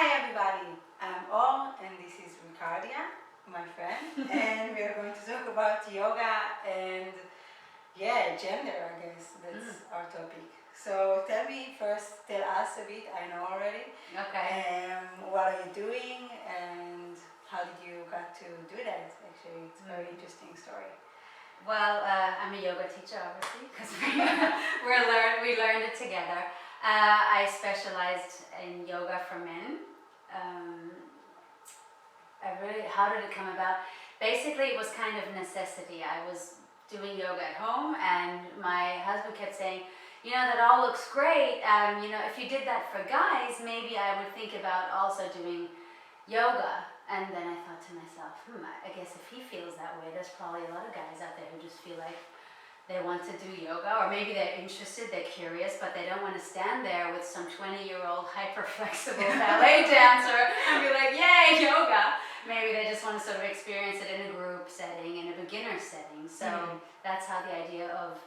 Hi everybody, I'm Om and this is Ricardia, my friend, and we are going to talk about yoga and gender, I guess, that's our topic. So tell us a bit, I know already, Okay. what are you doing and how did you got to do that actually? It's a very interesting story. Well, I'm a yoga teacher, obviously, because we learned it together. I specialized in yoga for men. How did it come about? Basically, it was kind of necessity. I was doing yoga at home, and my husband kept saying, that all looks great. If you did that for guys, maybe I would think about also doing yoga. And then I thought to myself, I guess if he feels that way, there's probably a lot of guys out there who just feel like they want to do yoga, or maybe they're interested, they're curious, but they don't want to stand there with some 20-year-old hyper-flexible ballet dancer and be like, yay, yoga. Maybe they just want to sort of experience it in a group setting, in a beginner setting. So that's how the idea of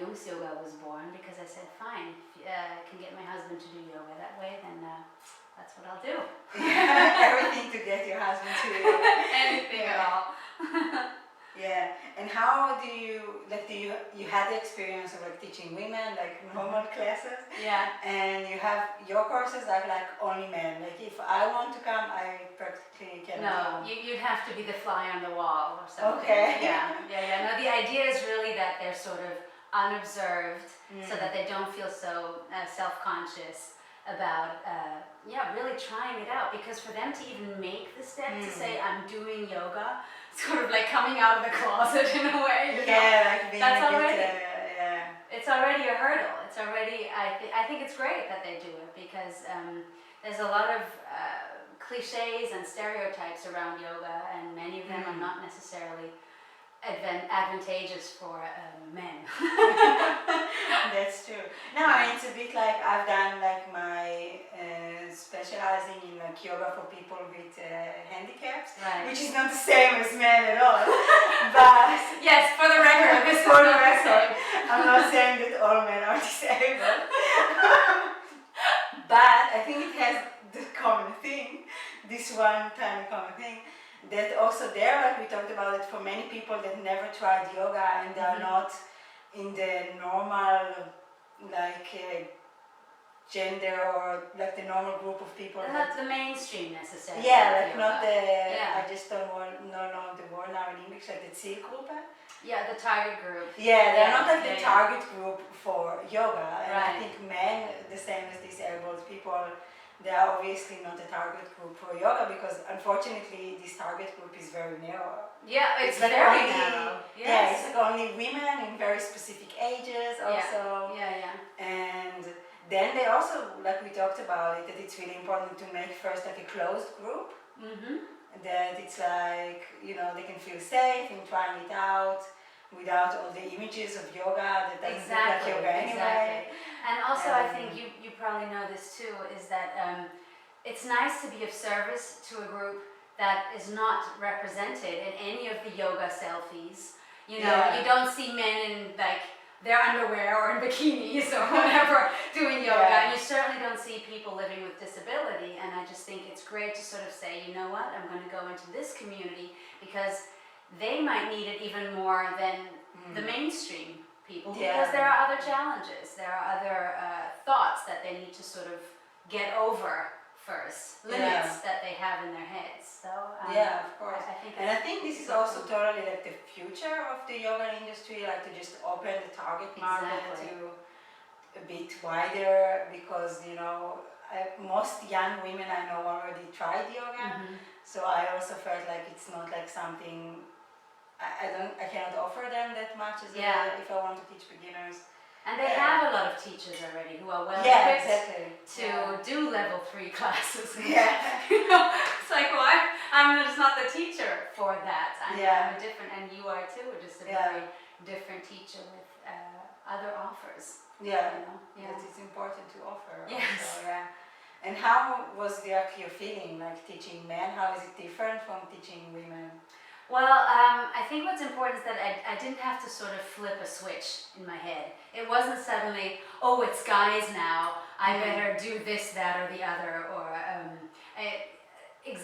Jung's yoga was born, because I said, fine, if I can get my husband to do yoga that way, then that's what I'll do. Everything to get your husband to Anything at all. Yeah, and how do you had the experience of teaching women normal classes? Yeah. And you have your courses are only men. If I want to come, I practically cannot. No, you'd have to be the fly on the wall or something. Okay. Yeah. No, the idea is really that they're sort of unobserved, so that they don't feel so self-conscious about really trying it out, because for them to even make the step to say I'm doing yoga, sort of like coming out of the closet in a way. Being that's a already bit, it's already a hurdle. It's already I think it's great that they do it, because there's a lot of cliches and stereotypes around yoga, and many of them are not necessarily advantageous for men. That's true. No, it's a bit like I've done my specializing in yoga for people with handicaps, Right. which is not the same as men at all. But yes, for the record, this is for the not the record, same. I'm not saying that all men are disabled, but I think it has the common thing, this one tiny common thing, that also there, we talked about it, for many people that never tried yoga and they are not in the normal gender or the normal group of people. Not the mainstream necessarily. Not the. Yeah. I just don't know the word now in English, the Zielgruppe. Yeah, the target group. Yeah, they're not the target group for yoga, and right. I think men, the same as disabled people, they are obviously not a target group for yoga, because unfortunately this target group is very narrow. Yeah, it's very narrow. Yes. Yeah, it's only women in very specific ages also. Yeah. And then they also, we talked about it, that it's really important to make first a closed group. That it's they can feel safe in trying it out without all the images of yoga that doesn't look like yoga anyway. Exactly. And also I think you probably know this too, is that it's nice to be of service to a group that is not represented in any of the yoga selfies. You don't see men in their underwear or in bikinis or whatever doing yoga. And you certainly don't see people living with disability. And I just think it's great to sort of say, you know what, I'm going to go into this community, because they might need it even more than the mainstream people, because there are other challenges, there are other thoughts that they need to sort of get over first, limits that they have in their heads. So of course. I think this is also totally the future of the yoga industry, to just open the target market to a bit wider, because most young women I know already tried yoga, so I also felt it's not something I cannot offer them that much as if I want to teach beginners. And they have a lot of teachers already who are well equipped to do level 3 classes. It's well, I'm just not the teacher for that. I'm a different, and you are too, just a very different teacher with other offers. That it's important to offer. Yes. Also, And how was your feeling teaching men? How is it different from teaching women? Well, I think what's important is that I didn't have to sort of flip a switch in my head. It wasn't suddenly, oh, it's guys now, I better do this, that, or the other, or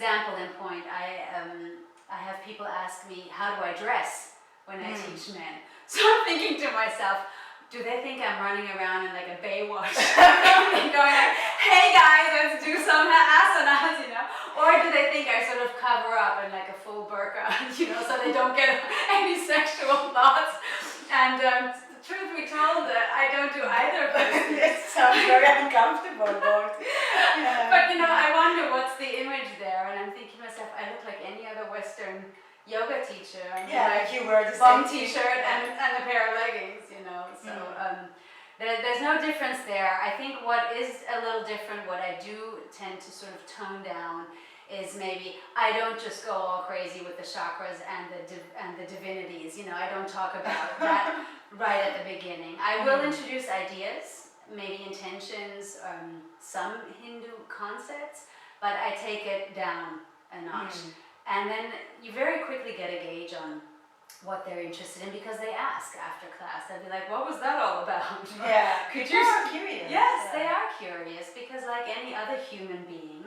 example in point, I have people ask me, how do I dress when I teach men? So I'm thinking to myself, do they think I'm running around in like a Baywatch going like, hey guys, let's do some asanas, you know? Or do they think I sort of cover up in like a full burqa, you know, so they don't get any sexual thoughts? And truth be told, I don't do either of those things. It sounds very uncomfortable, but But you know, I wonder what's the image there, and I'm thinking to myself, I look like any other Western yoga teacher. I mean, like you wear the bum same t-shirt and a pair of leggings, you know. So there's no difference there. I think what is a little different, what I do tend to sort of tone down, is maybe I don't just go all crazy with the chakras and the divinities. You know, I don't talk about that right at the beginning. I will introduce ideas, maybe intentions, some Hindu concepts, but I take it down a notch. And then you very quickly get a gauge on what they're interested in, because they ask after class. They'll be like, what was that all about? Yeah, Could you you? are curious. Yes, they are curious, because like any other human being,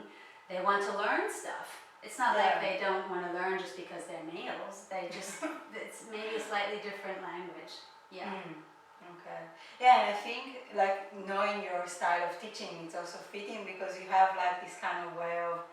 they want to learn stuff. It's not like they don't want to learn just because they're males. They just, it's maybe a slightly different language. Yeah. Okay. Yeah, and I think like knowing your style of teaching, it's also fitting because you have like this kind of way of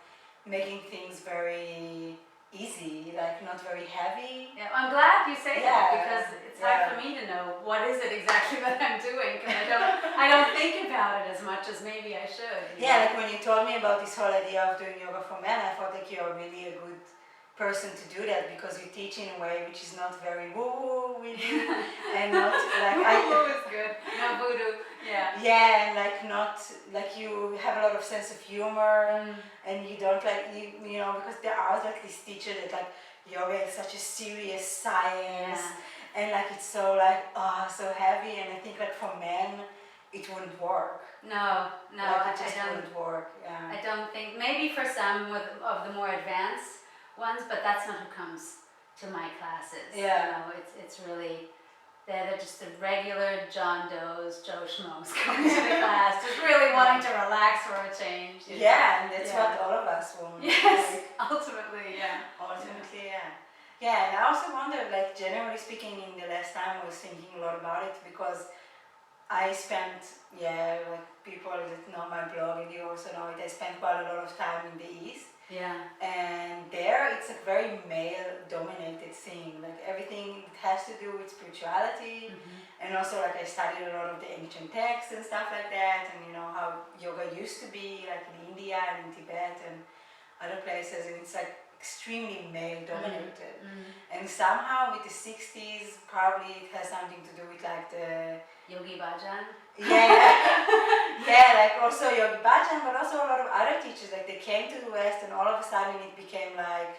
making things very easy, like not very heavy. Yeah, I'm glad you say that, because it's hard for me to know what is it exactly that I'm doing, because I don't think about it as much as maybe I should. Yeah, like when you told me about this whole idea of doing yoga for men, I thought like you're really a good person to do that, because you teach in a way which is not very woo with you, and not like woo is good, no voodoo. Yeah, and like not like you have a lot of sense of humor, and you don't like you know, because there are like this teacher that like yoga is such a serious science, and like it's so like so heavy, and I think like for men it wouldn't work. No, like it just wouldn't work. I don't think, maybe for some of the more advanced ones, but that's not who comes to my classes. You know, it's really, they're just the regular John Does, Joe Schmoes coming to the class, just really wanting to relax for a change. You know? And that's what all of us want. Yes, ultimately, Ultimately, yeah, and I also wonder, like generally speaking, in the last time I was thinking a lot about it, because I spent, like people that know my blog, and you also know it, I spent quite a lot of time in the East. And there it's a very male-dominated thing. Like everything it has to do with spirituality, and also like I studied a lot of the ancient texts and stuff like that, and you know how yoga used to be, like in India and in Tibet and other places, and it's like extremely male-dominated. And somehow with the 60s, probably it has something to do with like the Yogi Bhajan. Like also Yogi Bhajan, but also a lot of other teachers, like they came to the West and all of a sudden it became like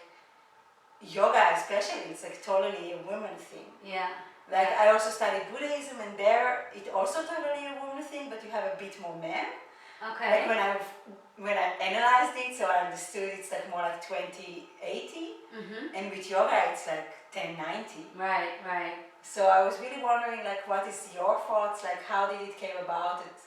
yoga especially, it's like totally a woman thing. Like I also studied Buddhism, and there it also totally a woman thing, but you have a bit more men. Like when I analyzed it, so I understood it's like more like 2080, and with yoga it's like 1090. Right. So I was really wondering, like, what is your thoughts? Like, how did it came about that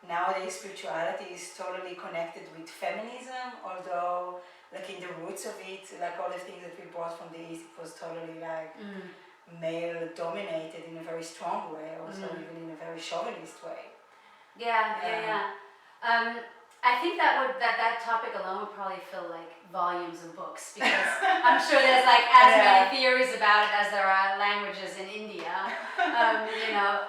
nowadays spirituality is totally connected with feminism, although, like, in the roots of it, like all the things that we brought from the East, it was totally like male-dominated in a very strong way, also even in a very chauvinist way. I think that topic alone would probably fill like volumes of books, because I'm sure there's like as many theories about it as there are languages in India. You know,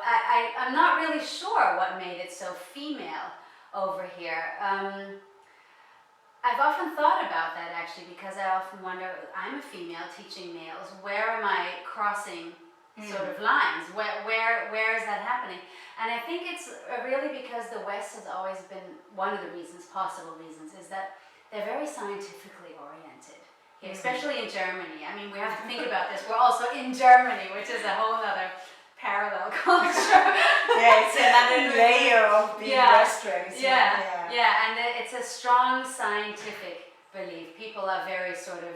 I'm not really sure what made it so female over here. I've often thought about that actually, because I often wonder, I'm a female teaching males, where am I crossing sort of lines? Where is that happening? And I think it's really because the West has always been, one of the reasons, possible reasons, is that they're very scientifically oriented, especially in Germany. I mean, we have to think about this. We're also in Germany, which is a whole other parallel culture. It's another layer of being Western. And it's a strong scientific belief. People are very sort of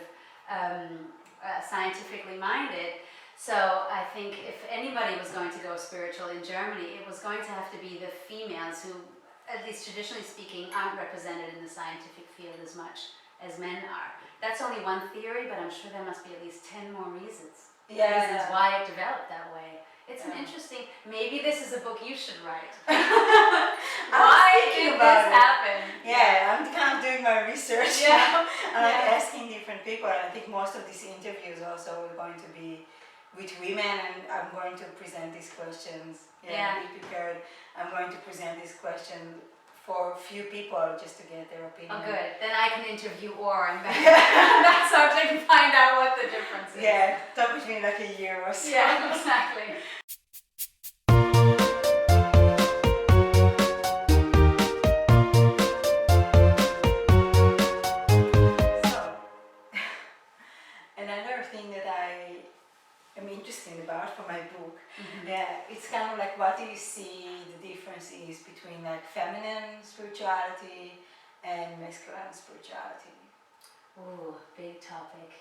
scientifically minded. So I think if anybody was going to go spiritual in Germany, it was going to have to be the females who, at least traditionally speaking, aren't represented in the scientific field as much as men are. That's only one theory, but I'm sure there must be at least 10 more reasons. Yeah. Reasons why it developed that way. It's an Yeah. interesting, maybe this is a book you should write. I was Why thinking did about this it. happen? Yeah, I'm kind of doing my research. Yeah. I'm like Yeah. asking different people. I think most of these interviews also are going to be with women, and I'm going to present these questions. Yeah. Be prepared. I'm going to present these questions for a few people just to get their opinion. Oh, good. Then I can interview Or and that subject and find out what the difference is. Yeah, talk between like a year or so. Yeah, exactly. So, another thing that I am interested about for my book, yeah, it's kind of like, what do you see the difference is between like feminine spirituality and masculine spirituality? Ooh, big topic.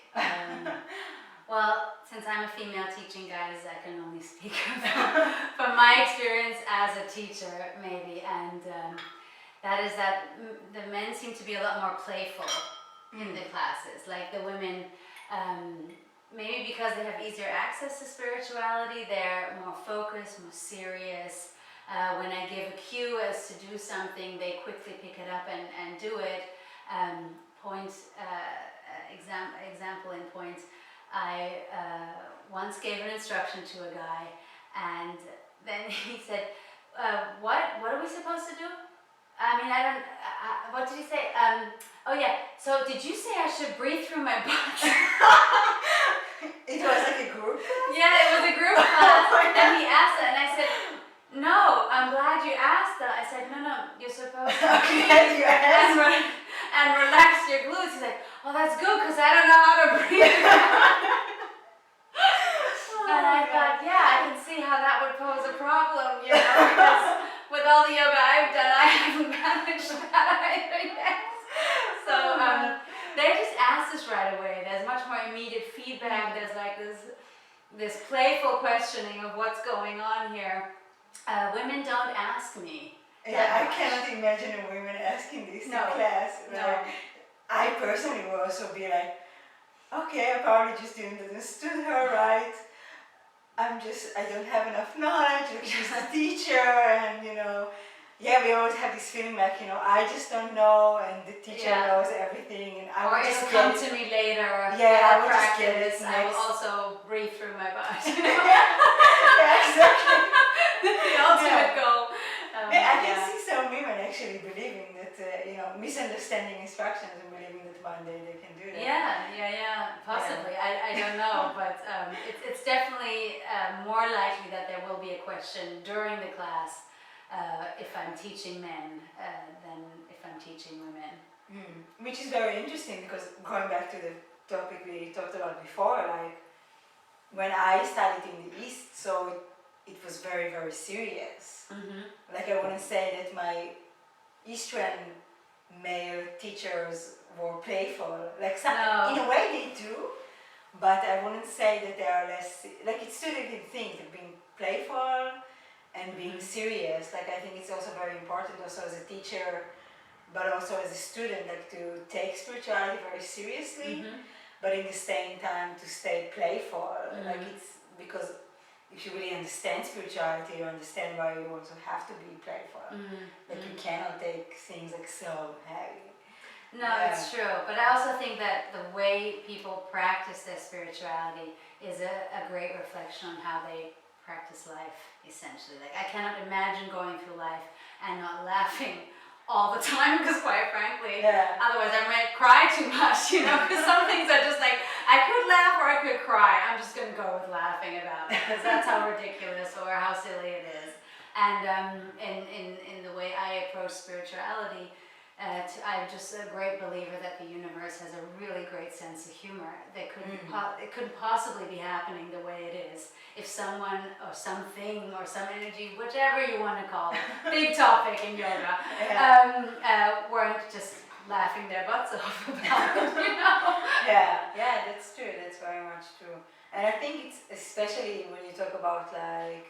Well, since I'm a female teaching, guys, I can only speak from my experience as a teacher, maybe, and that is that the men seem to be a lot more playful in the classes. Like the women, maybe because they have easier access to spirituality, they're more focused, more serious. When I give a cue as to do something, they quickly pick it up and do it. Example in point, I once gave an instruction to a guy, and then he said, what are we supposed to do? I mean, I don't, what did he say? Oh yeah, so did you say I should breathe through my butt? It was like a group? Yeah, it was a group class, and he asked that, and I said, no, I'm glad you asked that. I said, no, you're supposed to breathe and relax your glutes. He's like, oh, that's good, because I don't know how to breathe. And I thought, yeah, I can see how that would pose a problem, because with all the yoga I've done, I haven't managed that either yet. So they just asked us right away. There's much more immediate feedback. There's like this playful questioning of what's going on here. Women don't ask me. Yeah, I cannot imagine a woman asking this in class. No. I personally will also be like, okay, I probably just didn't understood her right. I don't have enough knowledge, like she's the teacher, and yeah, we always have this feeling like, I just don't know, and the teacher knows everything, and I Or will it'll just come get to me later. Yeah, I I'll will just get practice. it I will next. also breathe through my butt. Yeah, exactly. The ultimate goal. I can see some women actually believing that, misunderstanding instructions and believing that one day they can do that. Yeah, possibly. I don't know, but it's definitely more likely that there will be a question during the class if I'm teaching men than if I'm teaching women. Which is very interesting, because going back to the topic we talked about before, like when I studied in the East, so it was very, very serious. Like, I wouldn't say that my Eastern male teachers were playful. Like, in a way they do, but I wouldn't say that they are less, like, it's two different things, like being playful and being serious. Like, I think it's also very important also as a teacher, but also as a student, like, to take spirituality very seriously, but in the same time to stay playful. Like, it's because if you really understand spirituality, you understand why you also have to be playful. Like, you cannot take things like so heavy. No, it's true. But I also think that the way people practice their spirituality is a great reflection on how they practice life, essentially. Like, I cannot imagine going through life and not laughing all the time, because quite frankly, otherwise I might cry too much, because some things are just like, I could laugh or I could cry. I'm just going to go with laughing about it, because that's how ridiculous or how silly it is. And in the way I approach spirituality, I'm just a great believer that the universe has a really great sense of humor. It couldn't possibly be happening the way it is if someone or something or some energy, whichever you want to call it, big topic in yoga, weren't just laughing their butts off about it, Yeah, that's true. That's very much true. And I think it's especially when you talk about like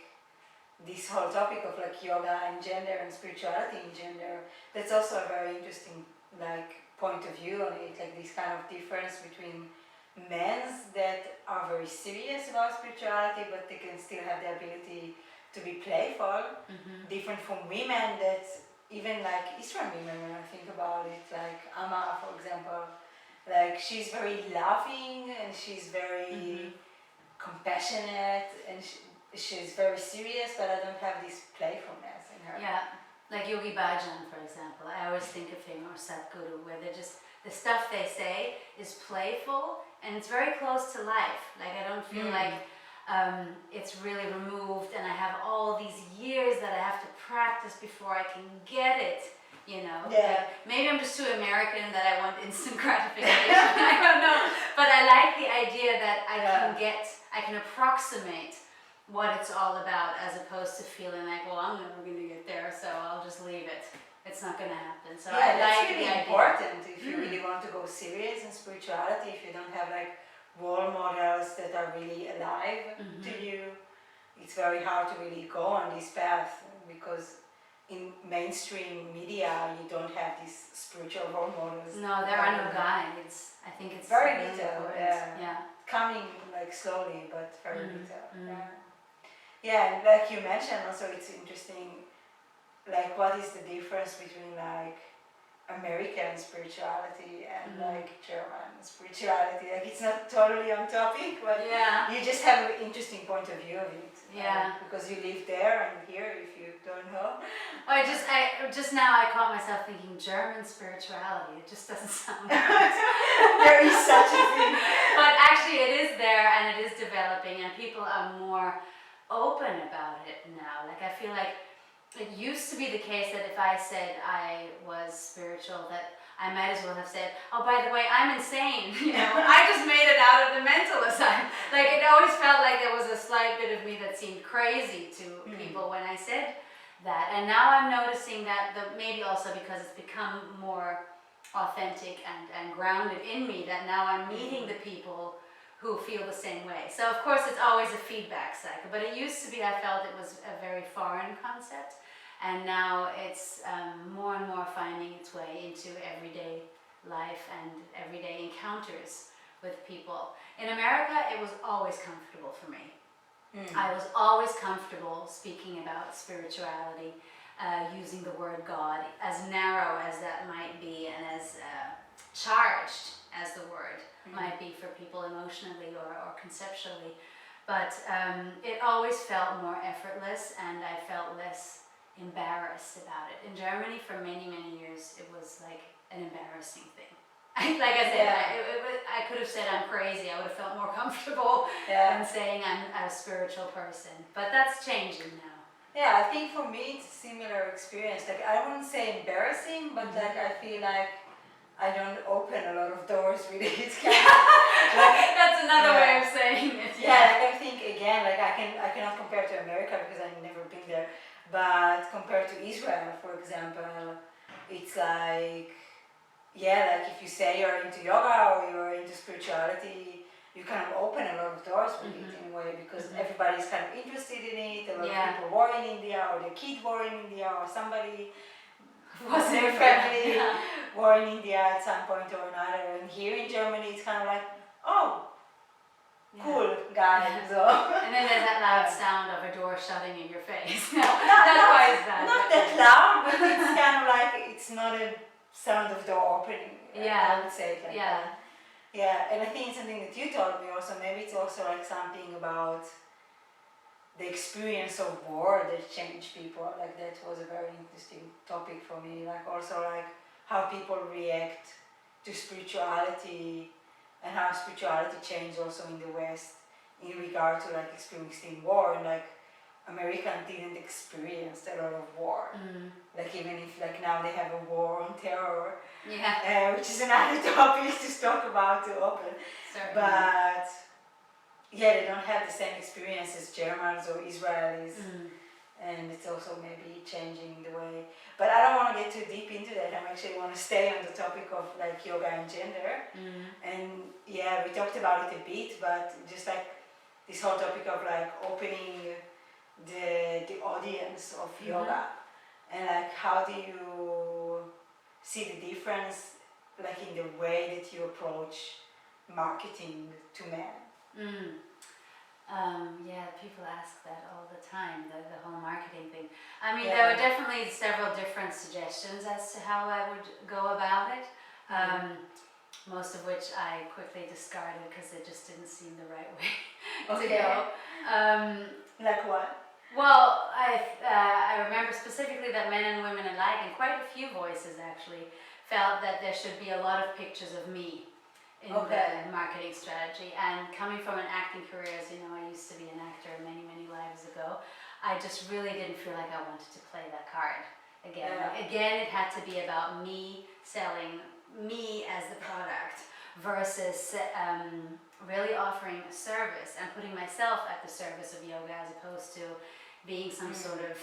this whole topic of like yoga and gender and spirituality in gender, that's also a very interesting like point of view on it, like this kind of difference between men that are very serious about spirituality, but they can still have the ability to be playful, different from women that, even like Eastern women, when I think about it, like Amma, for example, like she's very loving and she's very compassionate and she's very serious, but I don't have this playfulness in her. Yeah, like Yogi Bhajan, for example. I always think of him, or Sadhguru, where they're just, the stuff they say is playful and it's very close to life. Like I don't feel like it's really removed and I have all these years that I have to practice before I can get it, you know. Yeah. Like, maybe I'm just too American that I want instant gratification. I don't know. But I like the idea that I can approximate what it's all about, as opposed to feeling like, well, I'm never going to get there, so I'll just leave it. It's not going to happen. So yeah, I that's like really the important if you really want to go serious in spirituality. If you don't have like role models that are really alive to you, it's very hard to really go on this path, because in mainstream media you don't have these spiritual role models. No, there are no guides. I think it's very really little. important. Yeah. Coming like slowly, but very little. Yeah, and like you mentioned, also it's interesting, like what is the difference between like American spirituality and like German spirituality? Like it's not totally on topic, but Yeah. you just have an interesting point of view of it. Yeah. Because you live there and here, if you don't know. I just now I caught myself thinking German spirituality. It just doesn't sound There is such a thing. But actually it is there and it is developing and people are more open about it now. Like I feel like it used to be the case that if I said I was spiritual, that I might as well have said, oh, by the way, I'm insane. You know, I just made it out of the mental asylum. Like it always felt like there was a slight bit of me that seemed crazy to people when I said that. And now I'm noticing that maybe also because it's become more authentic and grounded in me, that now I'm meeting the people who feel the same way. So of course it's always a feedback cycle, but it used to be I felt it was a very foreign concept, and now it's more and more finding its way into everyday life and everyday encounters with people. In America, it was always comfortable for me. I was always comfortable speaking about spirituality, using the word God, as narrow as that might be and as charged as the word might be for people emotionally or conceptually. But it always felt more effortless and I felt less embarrassed about it. In Germany for many, many years it was like an embarrassing thing. Like I said, I could have said I'm crazy. I would have felt more comfortable than saying I'm a spiritual person. But that's changing now. Yeah, I think for me it's a similar experience. Like I wouldn't say embarrassing, but like I feel like I don't open a lot of doors with it. That's another way of saying it. Yeah, like I think again, like I cannot compare to America because I've never been there. But compared to Israel, for example, it's like, like if you say you're into yoga or you're into spirituality, you kind of open a lot of doors with it in a way, because everybody's kind of interested in it. A lot of people were in India, or their kid were in India, or somebody was their family were in India at some point or another. And here in Germany, it's kind of like, oh, cool guy. So. And then there's that loud sound of a door shutting in your face. not quite as bad. Not that loud, but it's kind of like, it's not a sound of door opening. I would say it like that. Yeah, and I think it's something that you told me also. Maybe it's also like something about the experience of war that changed people. Like that was a very interesting topic for me. Like also like how people react to spirituality and how spirituality changed also in the West in regard to like experiencing war. And like Americans didn't experience a lot of war. Like even if like now they have a war on terror, which is another topic to talk about to open. Certainly. But they don't have the same experience as Germans or Israelis, and it's also maybe changing the way. But I don't want to get too deep into that. I actually want to stay on the topic of like yoga and gender. And we talked about it a bit, but just like this whole topic of like opening the audience of yoga, and like how do you see the difference like in the way that you approach marketing to men? Yeah, people ask that all the time, the whole marketing thing. I mean, Yeah. there were definitely several different suggestions as to how I would go about it, most of which I quickly discarded because it just didn't seem the right way to go. Like what? Well, I remember specifically that men and women alike, and quite a few voices actually, felt that there should be a lot of pictures of me in the marketing strategy. And coming from an acting career, as you know, I used to be an actor many, many lives ago, I just really didn't feel like I wanted to play that card again. Yeah. Again, it had to be about me selling me as the product versus really offering a service and putting myself at the service of yoga as opposed to being some sort of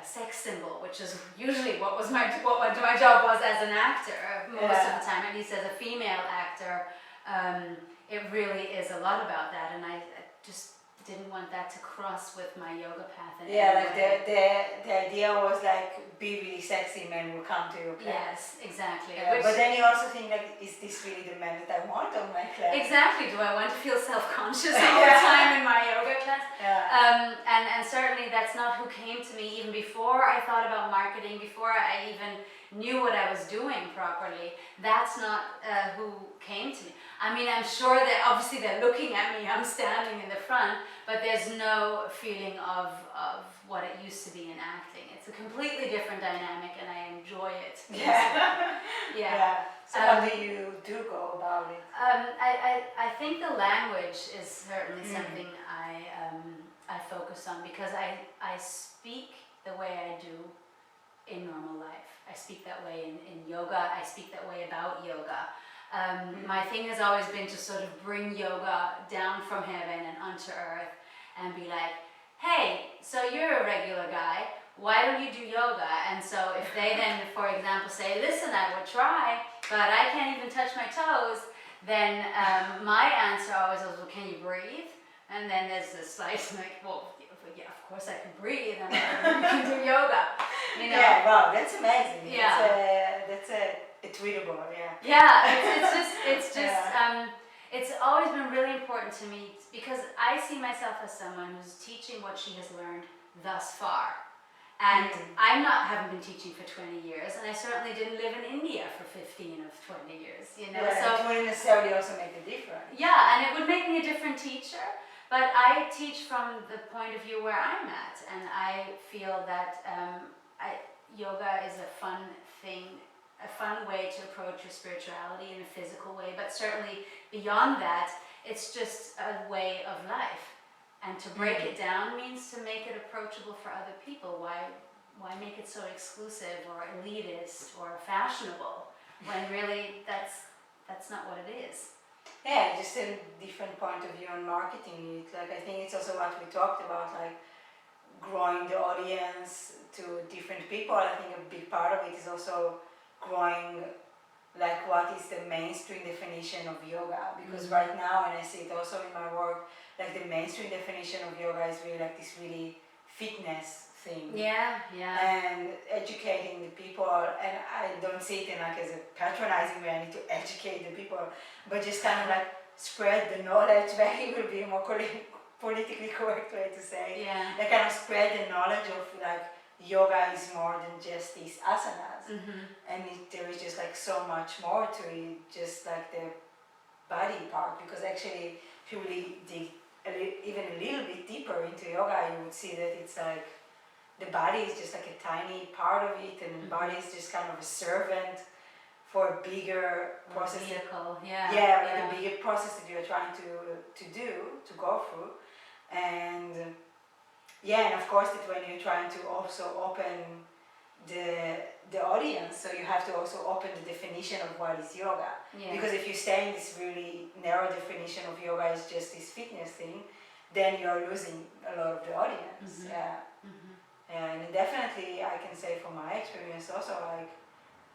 sex symbol, which is usually what my job was as an actor most of the time, at least as a female actor. It really is a lot about that, and I just didn't want that to cross with my yoga path. In any like way. the idea was like be really sexy, men will come to your class. Yes, exactly. But then you also think like, is this really the man that I want on my class? Exactly. Do I want to feel self-conscious all the time in my yoga class? And certainly that's not who came to me even before I thought about marketing, before I even knew what I was doing properly. That's not who came to me. I mean, I'm sure that obviously they're looking at me, I'm standing in the front, but there's no feeling of what it used to be in acting. It's a completely different dynamic and I enjoy it. Yeah. So how do you go about it? I think the language is certainly something I focus on because I speak the way I do in normal life. I speak that way in yoga, I speak that way about yoga. My thing has always been to sort of bring yoga down from heaven and onto earth and be like, hey, so you're a regular guy, why don't you do yoga? And so if they then, for example, say, listen, I would try, but I can't even touch my toes, then my answer always was, well, can you breathe? And then there's this slight like, well, yeah, of course I can breathe, and you can do yoga. You know? Yeah, wow, that's amazing. Yeah. That's a tweetable, It's always been really important to me because I see myself as someone who's teaching what she has learned thus far. And I haven't been teaching for 20 years, and I certainly didn't live in India for 15 of 20 years, you know. So it wouldn't necessarily also make a difference. Yeah, and it would make me a different teacher, but I teach from the point of view where I'm at, and I feel that yoga is a fun thing, a fun way to approach your spirituality in a physical way, but certainly beyond that, it's just a way of life. And to break it down means to make it approachable for other people. Why make it so exclusive or elitist or fashionable when really that's not what it is. Yeah, just a different point of view on marketing. Like I think it's also what we talked about, like growing the audience to different people. I think a big part of it is also growing like what is the mainstream definition of yoga, because right now, and I see it also in my work, like the mainstream definition of yoga is really like this really fitness thing. And educating the people, and I don't see it in like as a patronizing way, I need to educate the people, but just kind of like spread the knowledge, maybe will be a more politically correct way to say. Like kind of spread the knowledge of like yoga is more than just these asanas, and there is just like so much more to it, just like the body part, because actually if you really dig even a little bit deeper into yoga, you would see that it's like the body is just like a tiny part of it, and the body is just kind of a servant for a bigger process. A bigger process that you're trying to go through. And and of course that when you're trying to also open the audience, so you have to also open the definition of what is yoga. Because if you stay in this really narrow definition of yoga is just this fitness thing, then you're losing a lot of the audience. And definitely I can say from my experience also, like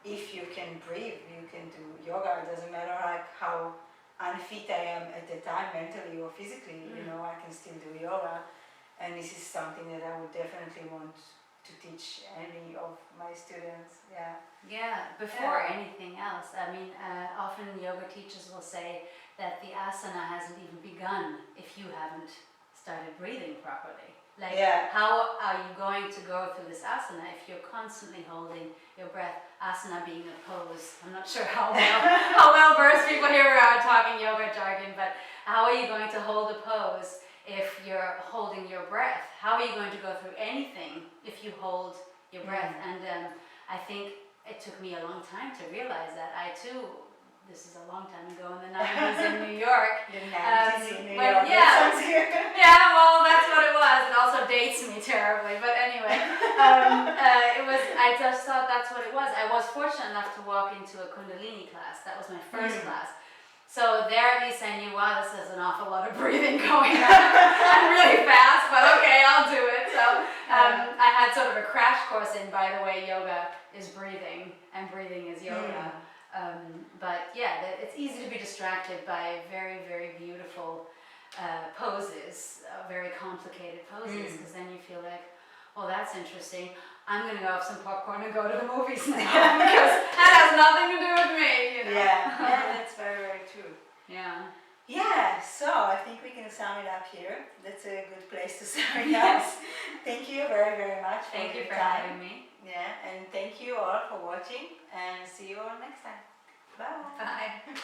if you can breathe, you can do yoga. It doesn't matter like how unfit I am at the time, mentally or physically, you know, I can still do yoga. And this is something that I would definitely want to teach any of my students. Yeah. Yeah, before Yeah. anything else, I mean, often yoga teachers will say that the asana hasn't even begun if you haven't started breathing properly. Like, Yeah. how are you going to go through this asana if you're constantly holding your breath? Asana being a pose. I'm not sure how well versed people here are talking yoga jargon, but how are you going to hold a pose if you're holding your breath? How are you going to go through anything if you hold your breath? And I think it took me a long time to realize that. I too, this is a long time ago in the 90s in New York. The 90s in New but York. yeah. That sounds good. Yeah, well, that's what it was. It also dates me terribly. But anyway, it was. I just thought that's what it was. I was fortunate enough to walk into a Kundalini class. That was my first class. So there at least I knew, wow, this is an awful lot of breathing going on. I'm really fast, but okay, I'll do it. So I had sort of a crash course in, by the way, yoga is breathing and breathing is yoga. But yeah, it's easy to be distracted by very, very beautiful poses, very complicated poses, because then you feel like, well, that's interesting. I'm going to go have some popcorn and go to the movies now because that has nothing to do with me, you know. Yeah, that's very, very true. Yeah. Yeah, so I think we can sum it up here. That's a good place to sum it up. Thank you very, very much for Thank you your for time. having me. Yeah, and thank you all for watching, and see you all next time. Bye. Bye.